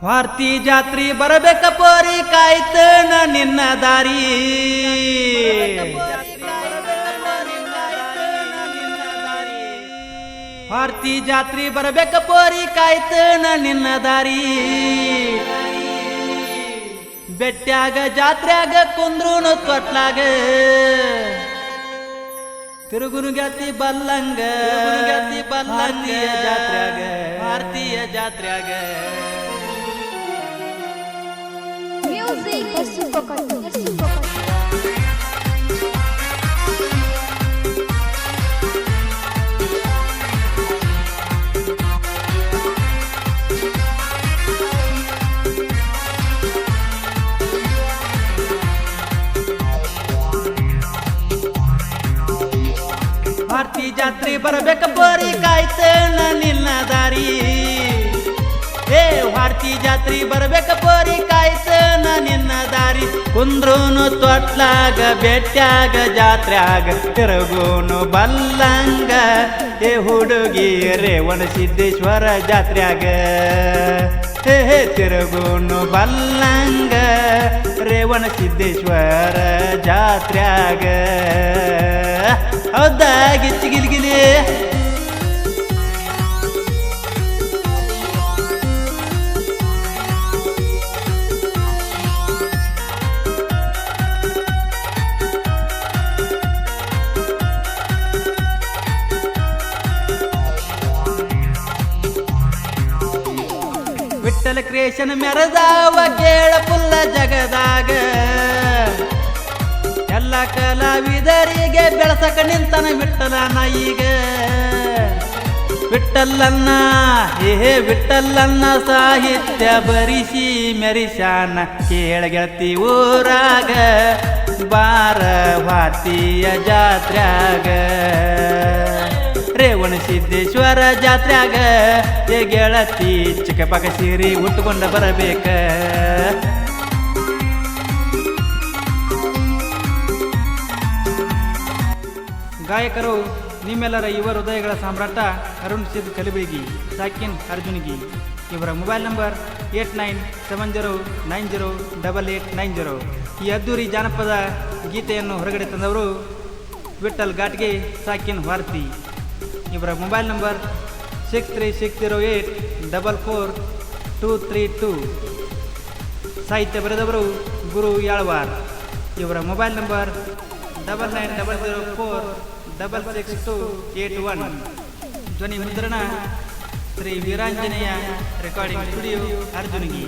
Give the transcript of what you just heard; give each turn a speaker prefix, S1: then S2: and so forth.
S1: ವಾರ್ತಿ ಜಾತ್ರಿ ಬರಬೇಕ ಪೋರಿ ಕಾಯ್ತನ ನಿನ್ನ ದಾರಿ. ವಾರ್ತಿ ಜಾತ್ರಿ ಬರಬೇಕ ಪೋರಿ ಕಾಯ್ತನ ನಿನ್ನ ದಾರಿ. ಬೆಟ್ಟ್ಯಾಗ ಜಾತ್ರ್ಯಾಗ ಕುಂದ್ರೂನು ತೊಟ್ಲಾಗ ತಿರುಗುನು ಗೆತ್ತಿ ಬಲ್ಲಂಗ ಭಾರತೀಯ ಜಾತ್ರ್ಯಾಗ ಭಾರತೀಯ ಜಾತ್ರ್ಯಾಗ ಭಾರತಿ ಜಾತ್ರೆ ಬರಬೇಕ ಪೋರಿ ಕಾಯ್ತನ ನಿನ್ನ ದಾರಿ. ಭಾರತಿ ಜಾತ್ರೆ ಬರಬೇಕ ಪೋರಿ ಕಾಯ್ತನ ನಿನ್ನ ದಾರಿ. ಕುಂದ್ರೂನು ತೊಟ್ಲಾಗ ಬೆಟ್ಟ್ಯಾಗ ಜಾತ್ರ್ಯಾಗ ತಿರುಗೂನು ಬಲ್ಲಂಗ ಹುಡುಗಿ ರೇವಣ ಸಿದ್ದೇಶ್ವರ ಜಾತ್ರ್ಯಾಗ ತಿರುಗೂನು ಬಲ್ಲಂಗ ರೇವಣ ಸಿದ್ದೇಶ್ವರ ಜಾತ್ರ್ಯಾಗ. ಹೌದಾ ಗಿಚ್ಚಿ ಗಿಲಿಗಿಲಿ ವಿಠ್ಠಲ ಕ್ರಿಯೇಷನ್ ಮೆರೆದಾವ ಕೇಳ ಪುಲ್ಲ ಜಗದಾಗ. ಎಲ್ಲ ಕಲಾವಿದರಿಗೆ ಬೆಳಸಕ ನಿಂತನ ವಿಠ್ಠಲನ ಈಗ. ವಿಠ್ಠಲನ್ನ ವಿಠ್ಠಲನ್ನ ಸಾಹಿತ್ಯ ಬರಿಸಿ ಮೆರಿಸಾನ ಕೇಳ ಗೆಳತಿ ಊರಾಗ ಬಾರ ಭಾರತೀಯ ಜಾತ್ರ್ಯಾಗ ರೇವಣ ಸಿದ್ದೇಶ್ವರ ಜಾತ್ರ್ಯಾಗ ಗೆಳತಿ ಚಿಕ್ಕಪಕ್ಕ ಸೀರಿ ಉಟ್ಕೊಂಡ ಬರಬೇಕ. ಗಾಯಕರು ನಿಮ್ಮೆಲ್ಲರ ಯುವ ಹೃದಯಗಳ ಸಾಮ್ರಾಟ ಅರುಣ್ ಸಿದ್ ಕಲಿಬಿಗಿ, ಸಾಕಿನ್ ಅರ್ಜುನ್ಗಿ. ಇವರ ಮೊಬೈಲ್ ನಂಬರ್ 8970908890. ಈ ಅದ್ದೂರಿ ಜಾನಪದ ಗೀತೆಯನ್ನು ಹೊರಗಡೆ ತಂದವರು ವಿಠ್ಠಲ್ ಘಾಟ್ಗೆ, ಸಾಕಿನ್ ಭಾರತಿ. ಇವರ ಮೊಬೈಲ್ ನಂಬರ್ 6360844232. ಸಾಹಿತ್ಯ ಬರೆದವರು ಗುರು ಯಾಳ್ವಾರ್. ಇವರ ಮೊಬೈಲ್ ನಂಬರ್ 9900466281. ಧ್ವನಿ ಮುದ್ರಣ ಶ್ರೀ ವೀರಾಂಜನೇಯ ರೆಕಾರ್ಡಿಂಗ್ ಸ್ಟುಡಿಯೋ ಅರ್ಜುನ್ಗಿ.